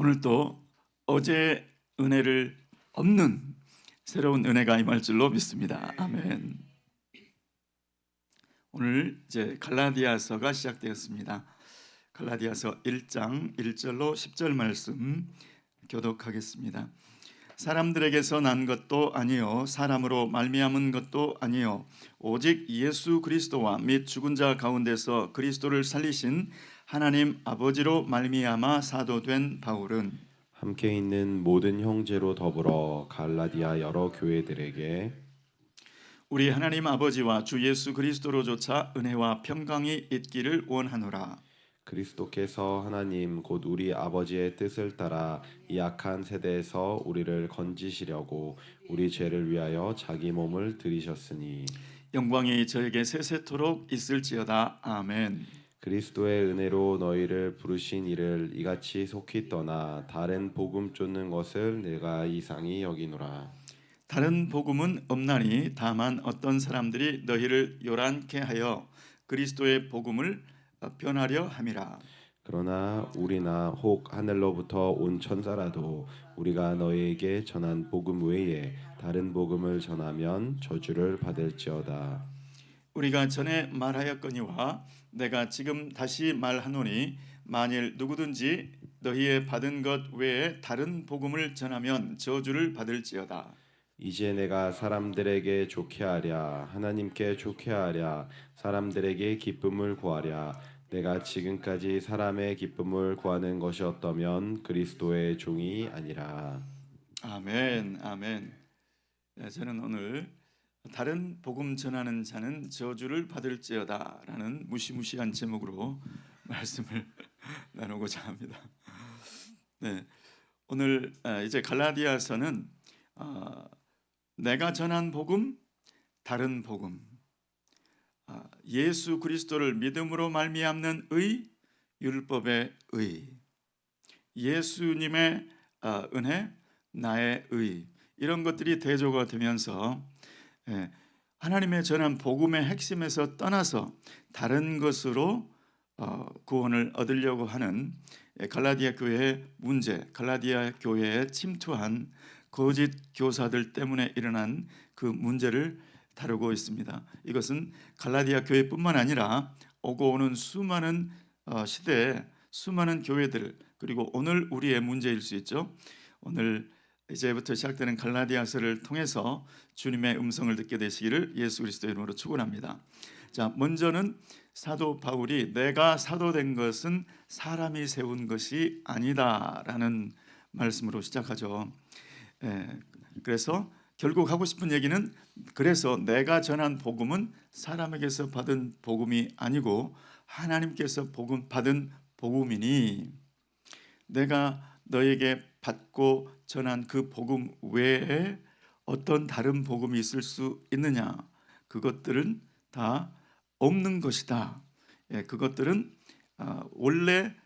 오늘도 어제 은혜를 없는 새로운 은혜가 임할 줄로 믿습니다. 아멘. 오늘 이제 갈라디아서가 시작되었습니다. 갈라디아서 1장 1절로 10절 말씀 교독하겠습니다. 사람들에게서 난 것도 아니요 사람으로 말미암은 것도 아니요 오직 예수 그리스도와 및 죽은 자 가운데서 그리스도를 살리신 하나님 아버지로 말미암아 사도된 바울은 함께 있는 모든 형제로 더불어 갈라디아 여러 교회들에게 우리 하나님 아버지와 주 예수 그리스도로조차 은혜와 평강이 있기를 원하노라. 그리스도께서 하나님 곧 우리 아버지의 뜻을 따라 이 악한 세대에서 우리를 건지시려고 우리 죄를 위하여 자기 몸을 들이셨으니 영광이 저에게 세세토록 있을지어다. 아멘. 그리스도의 은혜로 너희를 부르신 이를 이같이 속히 떠나 다른 복음 쫓는 것을 내가 이상히 여기노라. 다른 복음은 없나니 다만 어떤 사람들이 너희를 요란케 하여 그리스도의 복음을 변하려 함이라. 그러나 우리나 혹 하늘로부터 온 천사라도 우리가 너희에게 전한 복음 외에 다른 복음을 전하면 저주를 받을지어다. 우리가 전에 말하였거니와 내가 지금 다시 말하노니 만일 누구든지 너희의 받은 것 외에 다른 복음을 전하면 저주를 받을지어다. 이제 내가 사람들에게 좋게 하랴 하나님께 좋게 하랴 사람들에게 기쁨을 구하랴 내가 지금까지 사람의 기쁨을 구하는 것이었다면 그리스도의 종이 아니라. 아멘, 아멘. 저는 오늘 다른 복음 전하는 자는 저주를 받을지어다라는 무시무시한 제목으로 말씀을 나누고자 합니다. 네, 오늘 이제 갈라디아서는 내가 전한 복음, 다른 복음, 예수 그리스도를 믿음으로 말미암는 의, 율법의 의, 예수님의 은혜, 나의 의, 이런 것들이 대조가 되면서 하나님의 전한 복음의 핵심에서 떠나서 다른 것으로 구원을 얻으려고 하는 갈라디아 교회의 문제, 갈라디아 교회에 침투한 거짓 교사들 때문에 일어난 그 문제를 다루고 있습니다. 이것은 갈라디아 교회뿐만 아니라 오고 오는 수많은 시대의 수많은 교회들, 그리고 오늘 우리의 문제일 수 있죠. 오늘 이제부터 시작되는 갈라디아서를 통해서 주님의 음성을 듣게 되시기를 예수 그리스도의 이름으로 축원합니다. 자, 먼저는 사도 바울이 내가 사도된 것은 사람이 세운 것이 아니다라는 말씀으로 시작하죠. 그래서 결국 하고 싶은 얘기는, 그래서 내가 전한 복음은 사람에게서 받은 복음이 아니고 하나님께서 받은 복음이니 내가 너에게 받고 전한 그 복음 외에 어떤 다른 복음이 있을 수 있느냐? 그것들은 다 없는 것이다. 그것들은 원래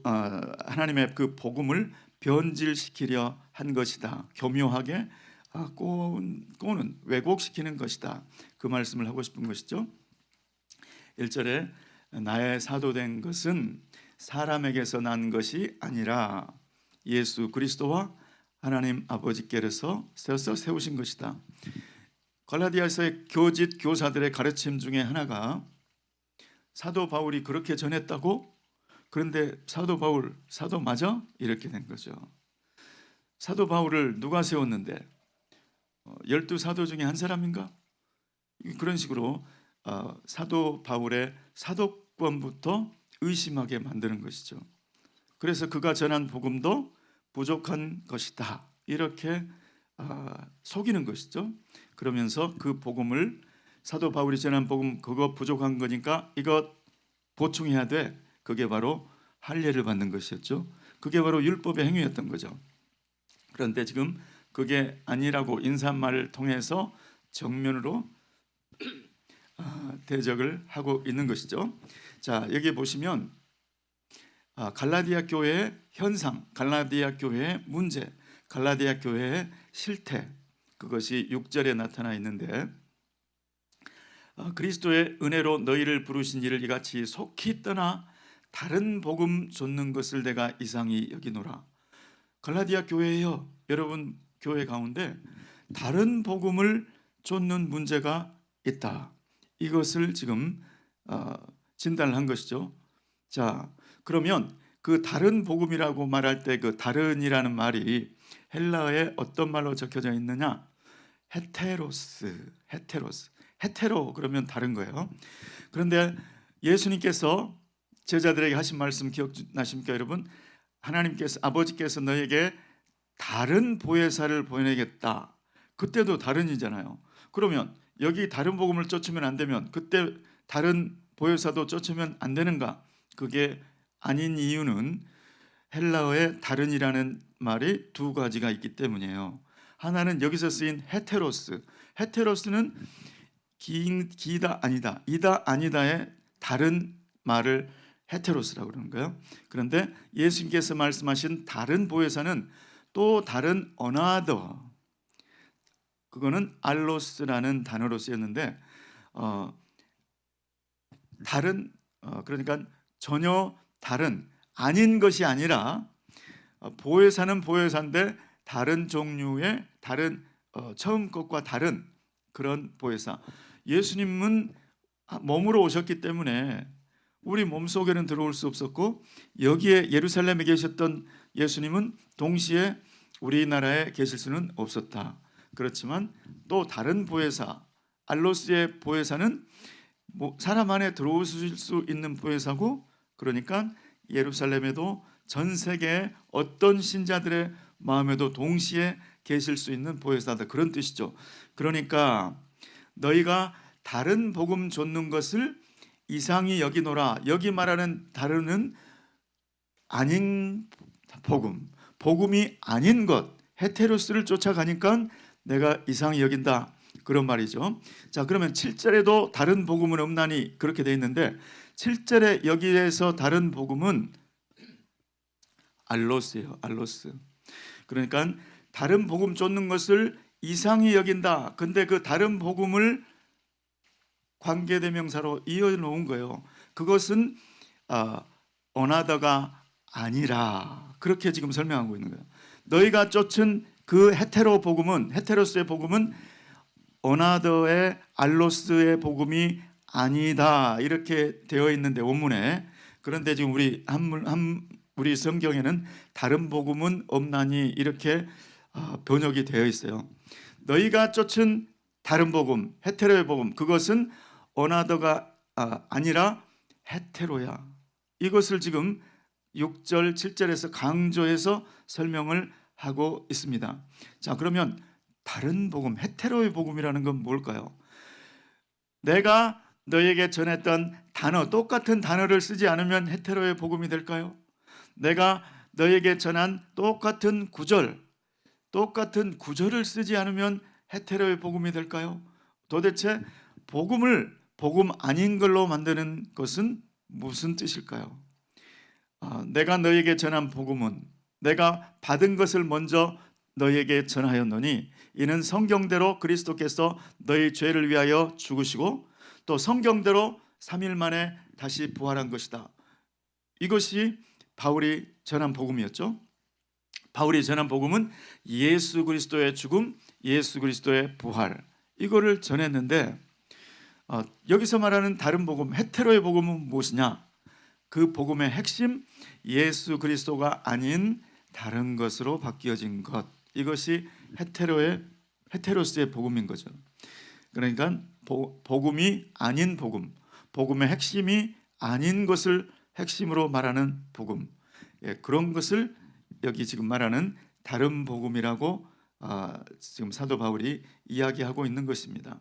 하나님의 그 복음을 변질시키려 한 것이다. 교묘하게 꼬는 왜곡시키는 것이다. 그 말씀을 하고 싶은 것이죠. 1절에 나의 사도된 것은 사람에게서 난 것이 아니라 예수 그리스도와 하나님 아버지께서 세우신 것이다. 갈라디아서의 교짓 교사들의 가르침 중에 하나가 사도 바울이 그렇게 전했다고? 그런데 사도 바울 사도 맞아? 이렇게 된 거죠. 사도 바울을 누가 세웠는데 12사도 중에 한 사람인가? 그런 식으로 사도 바울의 사도권부터 의심하게 만드는 것이죠. 그래서 그가 전한 복음도 부족한 것이다, 이렇게 속이는 것이죠. 그러면서 그 복음을, 사도 바울이 전한 복음 그거 부족한 거니까 이것 보충해야 돼. 그게 바로 할례를 받는 것이었죠. 그게 바로 율법의 행위였던 거죠. 그런데 지금 그게 아니라고 인사말을 통해서 정면으로 대적을 하고 있는 것이죠. 자, 여기 보시면 갈라디아 교회의 현상, 갈라디아 교회의 문제, 갈라디아 교회의 실태, 그것이 6절에 나타나 있는데 그리스도의 은혜로 너희를 부르신 이를 이같이 속히 떠나 다른 복음 좇는 것을 내가 이상히 여기노라. 갈라디아 교회예요. 여러분 교회 가운데 다른 복음을 좇는 문제가 있다. 이것을 지금 진단을 한 것이죠. 자, 그러면 그 다른 복음이라고 말할 때 그 다른이라는 말이 헬라어에 어떤 말로 적혀져 있느냐? 헤테로스. 헤테로 그러면 다른 거예요. 그런데 예수님께서 제자들에게 하신 말씀 기억나십니까, 여러분? 하나님께서 아버지께서 너에게 다른 보혜사를 보내겠다. 그때도 다른이잖아요. 그러면 여기 다른 복음을 쫓으면 안 되면 그때 다른 보혜사도 쫓으면 안 되는가? 그게 아닌 이유는 헬라어에 다른이라는 말이 두 가지가 있기 때문이에요. 하나는 여기서 쓰인 헤테로스. 헤테로스는 기다 아니다, 이다 아니다의 다른 말을 헤테로스라고 그러는 거예요. 그런데 예수님께서 말씀하신 다른 보혜사는 또 다른 어나더, 그거는 알로스라는 단어로 쓰였는데 다른 그러니까 전혀 다른 아닌 것이 아니라 보혜사는 보혜사인데 다른 종류의 다른 처음 것과 다른 그런 보혜사. 예수님은 몸으로 오셨기 때문에 우리 몸속에는 들어올 수 없었고 여기에 예루살렘에 계셨던 예수님은 동시에 우리나라에 계실 수는 없었다. 그렇지만 또 다른 보혜사 알로스의 보혜사는 사람 안에 들어오실 수 있는 보혜사고, 그러니까 예루살렘에도 전 세계 어떤 신자들의 마음에도 동시에 계실 수 있는 보혜사다, 그런 뜻이죠. 그러니까 너희가 다른 복음 좇는 것을 이상히 여기노라. 여기 말하는 다른은 아닌 복음, 복음이 아닌 것, 헤테로스를 쫓아가니까 내가 이상히 여긴다, 그런 말이죠. 자, 그러면 7절에도 다른 복음은 없나니 그렇게 돼 있는데 7절에 여기에서 다른 복음은 알로스예요. 알로스. 그러니까 다른 복음 쫓는 것을 이상히 여긴다. 근데 그 다른 복음을 관계대명사로 이어놓은 거예요. 그것은 어나더가 아니라, 그렇게 지금 설명하고 있는 거예요. 너희가 쫓은 그 헤테로스의 복음은 어나더의 알로스의 복음이 아니다, 이렇게 되어 있는데 원문에. 그런데 지금 우리 성경에는 다른 복음은 없나니 이렇게 번역이 되어 있어요. 너희가 쫓은 다른 복음, 헤테로의 복음, 그것은 어나더가 아니라 헤테로야. 이것을 지금 6절, 7절에서 강조해서 설명을 하고 있습니다. 자, 그러면 다른 복음, 헤테로의 복음이라는 건 뭘까요? 내가 너에게 전했던 단어, 똑같은 단어를 쓰지 않으면 헤테로의 복음이 될까요? 내가 너에게 전한 똑같은 구절을 쓰지 않으면 헤테로의 복음이 될까요? 도대체 복음을 복음 아닌 걸로 만드는 것은 무슨 뜻일까요? 내가 너에게 전한 복음은 내가 받은 것을 먼저 너에게 전하였노니 이는 성경대로 그리스도께서 너희 죄를 위하여 죽으시고 또 성경대로 3일 만에 다시 부활한 것이다. 이것이 바울이 전한 복음이었죠. 바울이 전한 복음은 예수 그리스도의 죽음, 예수 그리스도의 부활, 이거를 전했는데 여기서 말하는 다른 복음, 헤테로의 복음은 무엇이냐? 그 복음의 핵심, 예수 그리스도가 아닌 다른 것으로 바뀌어진 것, 이것이 헤테로스의 복음인 거죠. 그러니까 복음이 아닌 복음, 복음의 핵심이 아닌 것을 핵심으로 말하는 복음, 그런 것을 여기 지금 말하는 다른 복음이라고 지금 사도 바울이 이야기하고 있는 것입니다.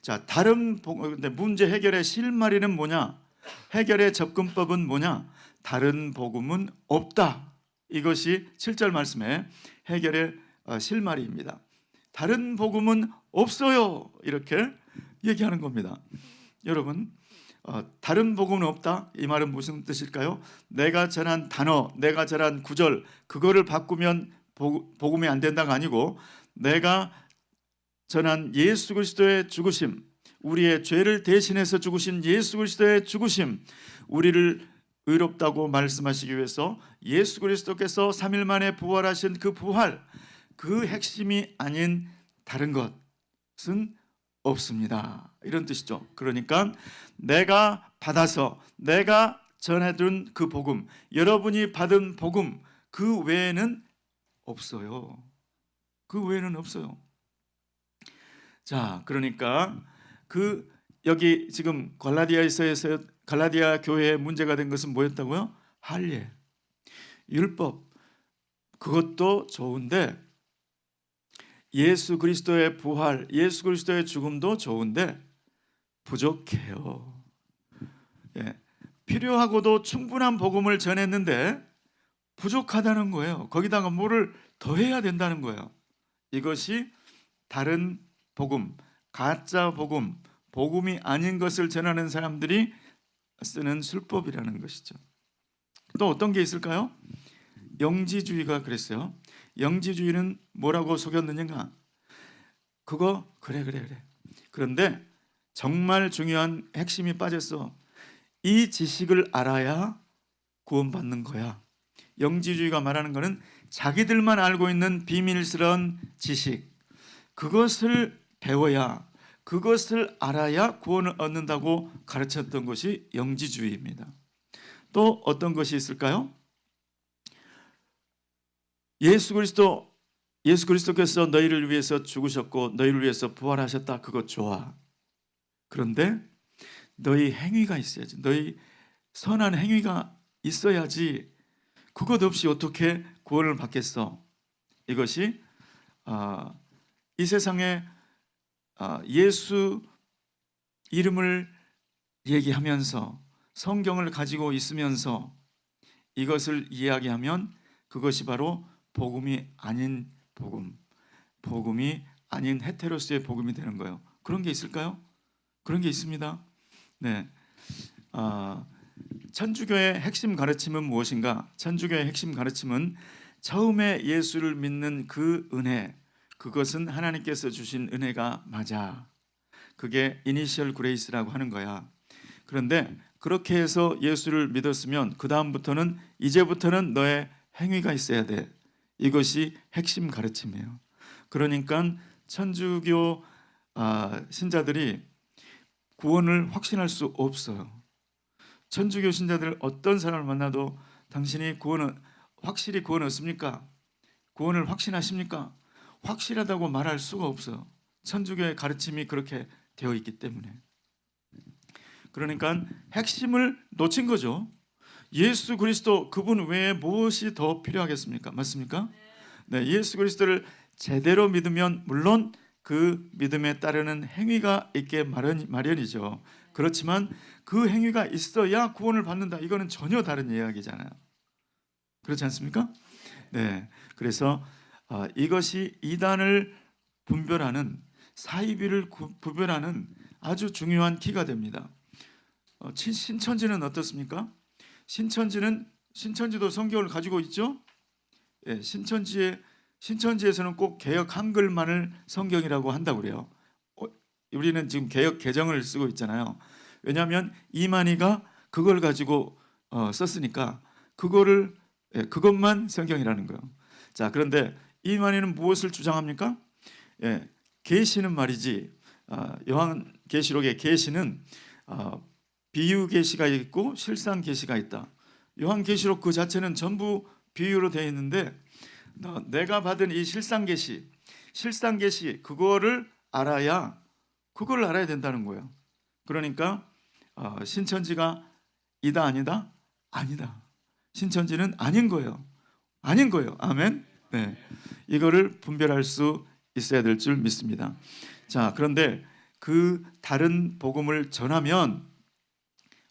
자, 다른 복음, 문제 해결의 실마리는 뭐냐? 해결의 접근법은 뭐냐? 다른 복음은 없다. 이것이 7절 말씀의 해결의 실마리입니다. 다른 복음은 없어요, 이렇게 얘기하는 겁니다. 여러분, 다른 복음은 없다, 이 말은 무슨 뜻일까요? 내가 전한 단어, 내가 전한 구절, 그거를 바꾸면 복음이 안 된다가 아니고, 내가 전한 예수 그리스도의 죽으심, 우리의 죄를 대신해서 죽으신 예수 그리스도의 죽으심, 우리를 의롭다고 말씀하시기 위해서 예수 그리스도께서 3일 만에 부활하신 그 부활, 그 핵심이 아닌 다른 것은 없습니다. 이런 뜻이죠. 그러니까 내가 받아서 내가 전해준 그 복음, 여러분이 받은 복음, 그 외에는 없어요. 그 외에는 없어요. 자, 그러니까 그 여기 지금 갈라디아에서 갈라디아 교회에 문제가 된 것은 뭐였다고요? 할례, 율법. 그것도 좋은데 예수 그리스도의 부활, 예수 그리스도의 죽음도 좋은데 부족해요. 예, 필요하고도 충분한 복음을 전했는데 부족하다는 거예요. 거기다가 뭐를 더해야 된다는 거예요. 이것이 다른 복음, 가짜 복음, 복음이 아닌 것을 전하는 사람들이 쓰는 술법이라는 것이죠. 또 어떤 게 있을까요? 영지주의가 그랬어요. 영지주의는 뭐라고 속였느냐? 그거 그래. 그런데 정말 중요한 핵심이 빠졌어. 이 지식을 알아야 구원받는 거야. 영지주의가 말하는 것은 자기들만 알고 있는 비밀스러운 지식, 그것을 배워야, 그것을 알아야 구원을 얻는다고 가르쳤던 것이 영지주의입니다. 또 어떤 것이 있을까요? 예수 그리스도께서 너희를 위해서 죽으셨고 너희를 위해서 부활하셨다. 그것 좋아. 그런데 너희 행위가 있어야지. 너희 선한 행위가 있어야지. 그것 없이 어떻게 구원을 받겠어? 이것이 이 세상에 예수 이름을 얘기하면서 성경을 가지고 있으면서 이것을 이야기하면 그것이 바로 복음이 아닌 복음, 복음이 아닌 헤테로스의 복음이 되는 거예요. 그런 게 있을까요? 그런 게 있습니다. 네, 천주교의 핵심 가르침은 무엇인가? 천주교의 핵심 가르침은 처음에 예수를 믿는 그 은혜, 그것은 하나님께서 주신 은혜가 맞아. 그게 이니셜 그레이스라고 하는 거야. 그런데 그렇게 해서 예수를 믿었으면 그 다음부터는 이제부터는 너의 행위가 있어야 돼. 이것이 핵심 가르침이에요. 그러니까 천주교 신자들이 구원을 확신할 수 없어요. 천주교 신자들 어떤 사람을 만나도 당신이 확실히 구원 얻습니까? 구원을 확신하십니까? 확실하다고 말할 수가 없어요. 천주교의 가르침이 그렇게 되어 있기 때문에. 그러니까 핵심을 놓친 거죠. 예수 그리스도 그분 외에 무엇이 더 필요하겠습니까? 맞습니까? 네, 예수 그리스도를 제대로 믿으면 물론 그 믿음에 따르는 행위가 있게 마련이죠. 그렇지만 그 행위가 있어야 구원을 받는다. 이거는 전혀 다른 이야기잖아요. 그렇지 않습니까? 네, 그래서 이것이 이단을 분별하는, 사이비를 구별하는 아주 중요한 키가 됩니다. 신천지는 어떻습니까? 신천지도 성경을 가지고 있죠. 예, 신천지에서는 꼭 개역 한글만을 성경이라고 한다고 그래요. 우리는 지금 개역 개정을 쓰고 있잖아요. 왜냐하면 이만희가 그걸 가지고 썼으니까 그것만 성경이라는 거예요. 자, 그런데 이만희는 무엇을 주장합니까? 예, 계시는 말이지. 요한계시록의 계시는 비유 계시가 있고 실상 계시가 있다. 요한계시록 그 자체는 전부 비유로 되어 있는데 내가 받은 이 실상 계시 그거를 알아야 된다는 거예요. 그러니까 신천지가 이다 아니다? 아니다. 신천지는 아닌 거예요. 아멘. 네, 이거를 분별할 수 있어야 될 줄 믿습니다. 자, 그런데 그 다른 복음을 전하면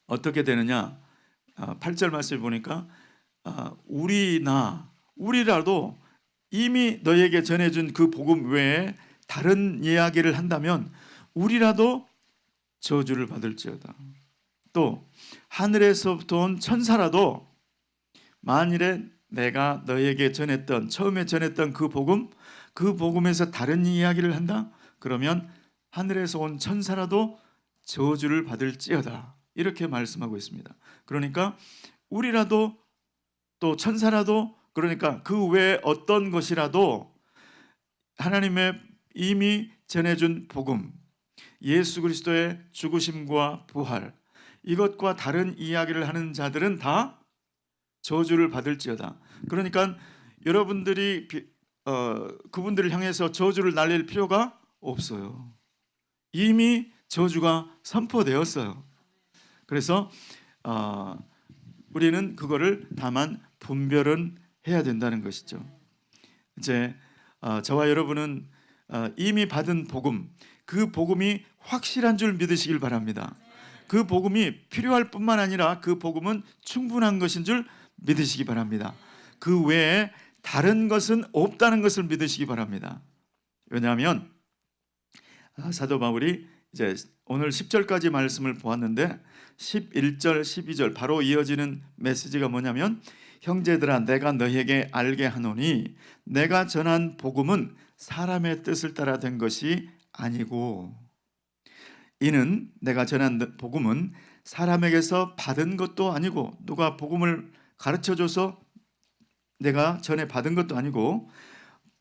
어떻게 되느냐? 8절 말씀을 보니까 우리라도 이미 너에게 전해준 그 복음 외에 다른 이야기를 한다면 우리라도 저주를 받을지어다. 또 하늘에서부터 온 천사라도 만일에 내가 너에게 처음에 전했던 그 복음에서 다른 이야기를 한다? 그러면 하늘에서 온 천사라도 저주를 받을지어다. 이렇게 말씀하고 있습니다. 그러니까 우리라도 또 천사라도 그러니까 그 외에 어떤 것이라도 하나님의 이미 전해준 복음, 예수 그리스도의 죽으심과 부활, 이것과 다른 이야기를 하는 자들은 다 저주를 받을지어다. 그러니까 여러분들이 그분들을 향해서 저주를 날릴 필요가 없어요. 이미 저주가 선포되었어요. 그래서 우리는 그거를 다만 분별은 해야 된다는 것이죠. 이제 저와 여러분은 이미 받은 복음, 그 복음이 확실한 줄 믿으시길 바랍니다. 그 복음이 필요할 뿐만 아니라 그 복음은 충분한 것인 줄 믿으시기 바랍니다. 그 외에 다른 것은 없다는 것을 믿으시기 바랍니다. 왜냐하면 사도 바울이 이제 오늘 10절까지 말씀을 보았는데 11절, 12절 바로 이어지는 메시지가 뭐냐면 형제들아 내가 너희에게 알게 하노니 내가 전한 복음은 사람의 뜻을 따라 된 것이 아니고 이는 내가 전한 복음은 사람에게서 받은 것도 아니고 누가 복음을 가르쳐줘서 내가 전에 받은 것도 아니고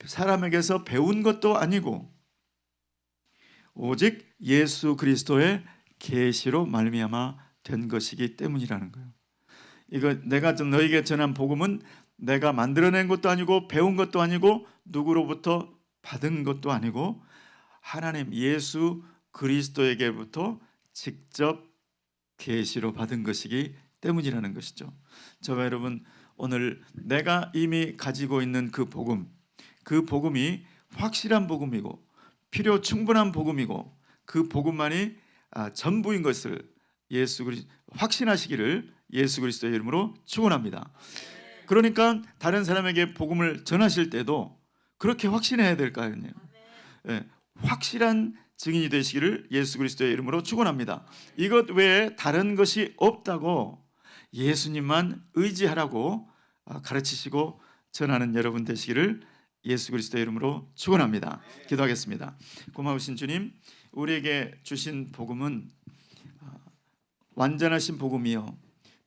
사람에게서 배운 것도 아니고 오직 예수 그리스도의 계시로 말미암아 된 것이기 때문이라는 거예요. 이거 내가 너에게 전한 복음은 내가 만들어낸 것도 아니고 배운 것도 아니고 누구로부터 받은 것도 아니고 하나님 예수 그리스도에게부터 직접 계시로 받은 것이기 때문이라는 것이죠. 저와 여러분 오늘 내가 이미 가지고 있는 그 복음, 그 복음이 확실한 복음이고 필요 충분한 복음이고 그 복음만이 전부인 것을 확신하시기를 예수 그리스도의 이름으로 축원합니다. 그러니까 다른 사람에게 복음을 전하실 때도 그렇게 확신해야 될 거 아니에요. 예, 확실한 증인이 되시기를 예수 그리스도의 이름으로 축원합니다. 이것 외에 다른 것이 없다고 예수님만 의지하라고 가르치시고 전하는 여러분 되시기를 예수 그리스도의 이름으로 축원합니다. 기도하겠습니다. 고마우신 주님, 우리에게 주신 복음은 완전하신 복음이요,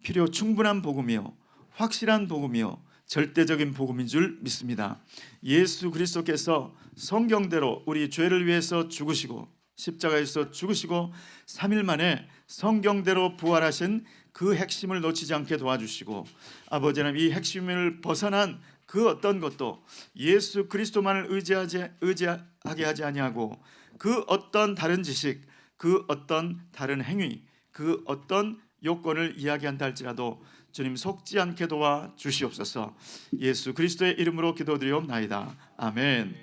필요 충분한 복음이요, 확실한 복음이요, 절대적인 복음인 줄 믿습니다. 예수 그리스도께서 성경대로 우리 죄를 위해서 죽으시고 십자가에서 죽으시고 3일 만에 성경대로 부활하신 그 핵심을 놓치지 않게 도와주시고 아버지 하나님 이 핵심을 벗어난 그 어떤 것도 예수 그리스도만을 의지하게 하지 아니하고 그 어떤 다른 지식, 그 어떤 다른 행위, 그 어떤 요건을 이야기한다 할지라도 주님 속지 않게 도와 주시옵소서. 예수 그리스도의 이름으로 기도드리옵나이다. 아멘.